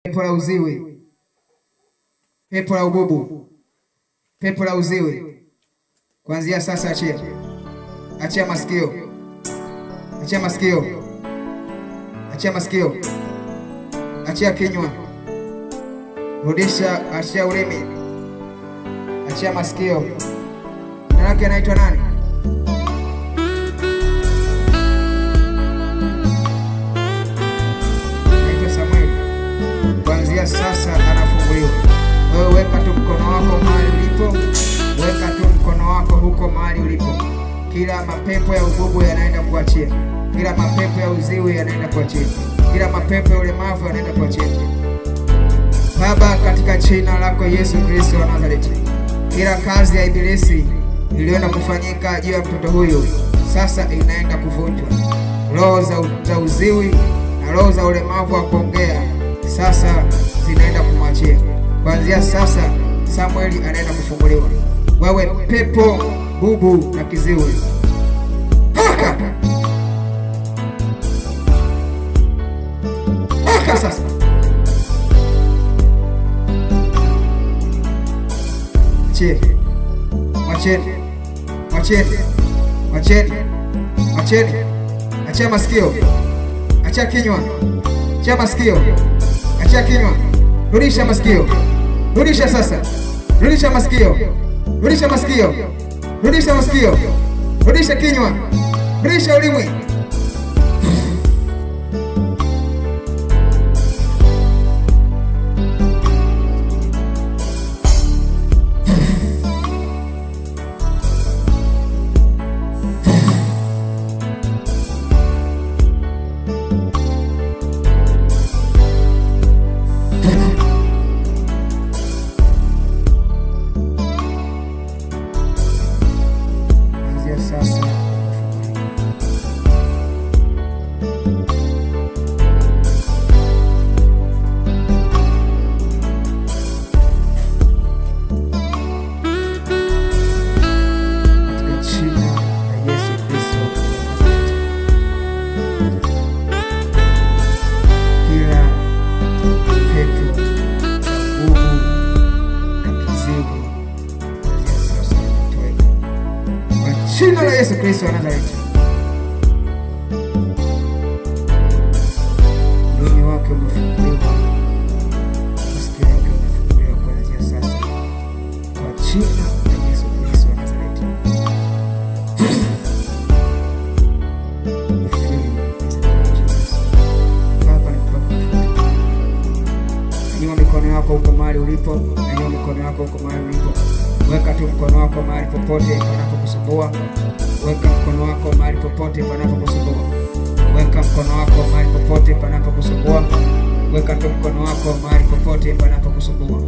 Pepo la uziwi, pepo la ububu, pepo la uziwi, kuanzia sasa achia. Achia masikio, achia masikio, achia masikio, achia kinywa, rudisha, achia ulimi, achia masikio. Jina lake anaitwa nani? Kuanzia sasa anafunguliwa. Wewe weka tu mkono wako mahali ulipo, weka tu mkono wako huko mahali ulipo. Kila mapepo ya ububu yanaenda kuachia, kila mapepo ya uziwi yanaenda kuachia, kila mapepo ya ulemavu yanaenda kuachia. Baba, katika jina lako Yesu Kristo wa Nazareti, kila kazi ya ibilisi iliyoenda kufanyika juu ya mtoto huyu sasa inaenda kuvunjwa. Roho za uziwi na roho za ulemavu wa kuongea sasa zinaenda kumwachia. Kuanzia sasa Samueli anaenda kufunguliwa. Wewe pepo bubu na kiziwi, toka! Toka sasa! Mwacheni, mwacheni, mwacheni, mwacheni. Achia masikio, achia kinywa, achia masikio, achia kinywa, rudisha masikio, rudisha sasa, rudisha masikio, rudisha masikio, rudisha masikio, rudisha kinywa, rudisha ulimi. Sasa katika jina la Yesu Kristo, kila pepo bubu na kiziwi sasa inatoweka kwa jina la Yesu Kristo wa Nazareti. Ulimi wake umefunguliwa, masikio yake umefunguliwa kuanzia sasa kwa jina la Yesu Kristo wa Nazareti. Baba, nyanyua mikono yako huko mahali ulipo, nyanyua mikono yako huko mahali ulipo. Weka tu mkono wako mahali popote panapokusumbua. Weka mkono wako mahali popote panapokusumbua. Weka mkono wako mahali popote panapokusumbua. Weka tu mkono wako mahali popote panapokusumbua.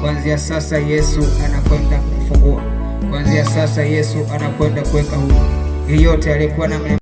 Kuanzia sasa Yesu anakwenda kufungua. Kuanzia sasa Yesu anakwenda kuweka huru yeyote aliyekuwa na